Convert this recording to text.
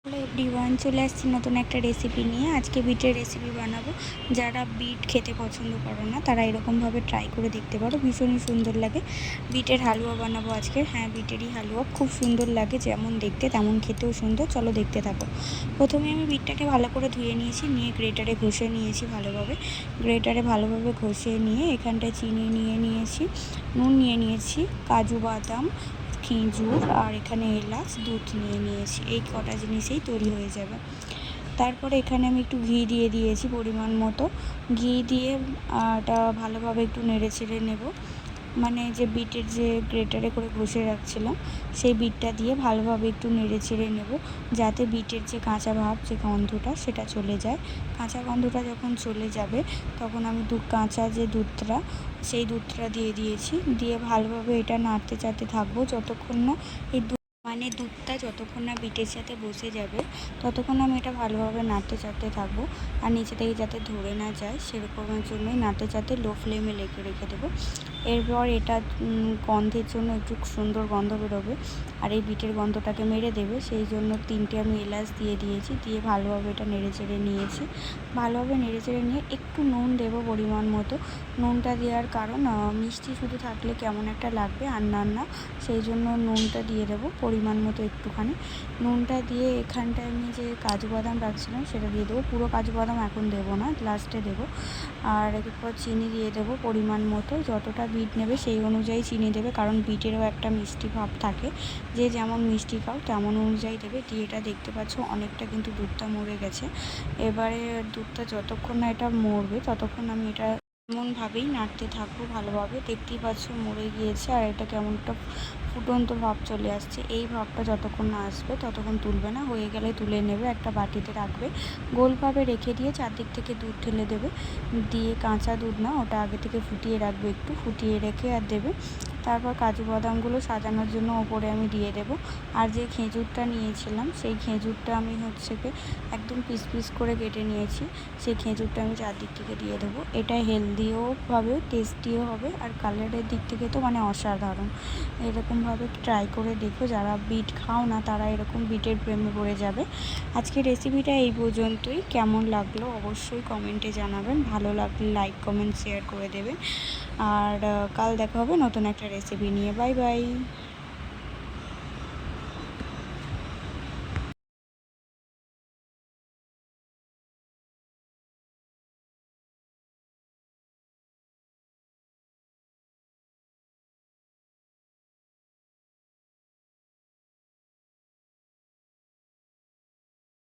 Hello everyone, চলে আসছি নতুন একটা রেসিপি নিয়ে। আজকে বিটের রেসিপি বানাবো। যারা বিট খেতে পছন্দ করো না তারা এরকমভাবে ট্রাই করে দেখতে পারো, ভীষণই সুন্দর লাগে। বিটের হালুয়া বানাবো আজকে। হ্যাঁ, বিটেরই হালুয়া, খুব সুন্দর লাগে, যেমন দেখতে তেমন খেতেও সুন্দর। চলো দেখতে থাকো। প্রথমে আমি বিটটাকে ভালো করে ধুয়ে নিয়েছি, নিয়ে গ্রেটারে ঘষে নিয়েছি ভালোভাবে। গ্রেটারে ভালোভাবে ঘষে নিয়ে এখানটায় চিনি নিয়ে নিয়েছি, নুন নিয়ে নিয়েছি, কাজু বাদাম, খেজুর আর এখানে এলাচ, দুধ নিয়ে নিয়েছি। এই কটা জিনিসেই তৈরি হয়ে যাবে। তারপরে এখানে আমি একটু ঘি দিয়ে দিয়েছি পরিমাণ মতো। ঘি দিয়ে এটা ভালোভাবে একটু নেড়ে চেড়ে নেব। মানে যে বিটের যে গ্রেটারে করে ঘষে রাখছিলাম সেই বিটটা দিয়ে ভালোভাবে একটু নেড়ে চেড়ে নেব, যাতে বিটের যে কাঁচা ভাব, যে গন্ধটা, সেটা চলে যায়। কাঁচা গন্ধটা যখন চলে যাবে তখন আমি কাঁচা যে দুধটা, সেই দুধটা দিয়ে দিয়েছি। দিয়ে ভালোভাবে এটা নাড়তে চাড়তে থাকবো যতক্ষণ না এই দুধটা যতক্ষণ না বিটের সাথে বসে যাবে ততক্ষণ আমি এটা ভালোভাবে নাড়তে চাড়তে থাকবো। আর নিচে থেকে যাতে ধরে না যায় সেরকমের জন্যই নাড়তে চাড়তে লো ফ্লেমে রেখে দেবো। এরপর এটা গন্ধের জন্য একটু সুন্দর গন্ধ বেরোবে আর এই বিটের গন্ধটাকে মেরে দেবে, সেই জন্য 3টে আমি এলাচ দিয়ে দিয়েছি। দিয়ে ভালোভাবে এটা নেড়ে চেড়ে নিয়েছি। ভালোভাবে নেড়ে চেড়ে নিয়ে একটু নুন দেবো পরিমাণ মতো। নুনটা দেওয়ার কারণ মিষ্টি শুধু থাকলে কেমন একটা লাগবে, আর না, সেই জন্য নুনটা দিয়ে দেবো পরিমাণ মতো একটুখানি। নুনটা দিয়ে এখানটায় আমি যে কাজু বাদাম রাখছিলাম সেটা দিয়ে দেবো। পুরো কাজু বাদাম এখন দেবো না, লাস্টে দেবো। আর এরপর চিনি দিয়ে দেবো পরিমাণ মতো। যতটা বিট নেবে সেই অনুযায়ী চিনি দেবে, কারণ বিটেরও একটা মিষ্টি ভাব থাকে। যে যেমন মিষ্টি খাও তেমন অনুযায়ী দেবে। দিয়ে এটা দেখতে পাচ্ছ অনেকটা কিন্তু দুধটা মরে গেছে। এবারে দুধটা যতক্ষণ না এটা মরবে ততক্ষণ আমি এটা এমনভাবেই নাড়তে থাকবো ভালোভাবে। দেখতেই পাচ্ছ মরে গিয়েছে আর এটা কেমন একটা ফুটন্ত ভাব চলে আসছে। এই ভাবটা যতক্ষণ না আসবে ততক্ষণ তুলবে না, হয়ে গেলে তুলে নেবে, একটা বাটিতে রাখবে। গোলভাবে রেখে দিয়ে চারদিক থেকে দুধ ঢেলে দেবে। দিয়ে কাঁচা দুধ না, ওটা আগে থেকে ফুটিয়ে রাখবে, একটু ফুটিয়ে রেখে আর দেবে। তারপর কাজু বাদামগুলো সাজানোর জন্য ওপরে আমি দিয়ে দেবো। আর যে খেজুরটা নিয়েছিলাম সেই খেজুরটা আমি একদম পিস পিস করে কেটে নিয়েছি, সেই খেজুরটা আমি চারদিক থেকে দিয়ে দেবো। এটা হেলদিও হবে, টেস্টিও হবে, আর কালারের দিক থেকে তো মানে অসাধারণ। এরকমভাবে ট্রাই করে দেখো, যারা বিট খাও না তারা এরকম বিটের প্রেমে পড়ে যাবে। আজকের রেসিপিটা এই পর্যন্তই। কেমন লাগলো অবশ্যই কমেন্টে জানাবেন। ভালো লাগলে লাইক কমেন্ট শেয়ার করে দেবেন। আর কাল দেখা হবে নতুন একটা রেসিপি নিয়ে। Bye bye.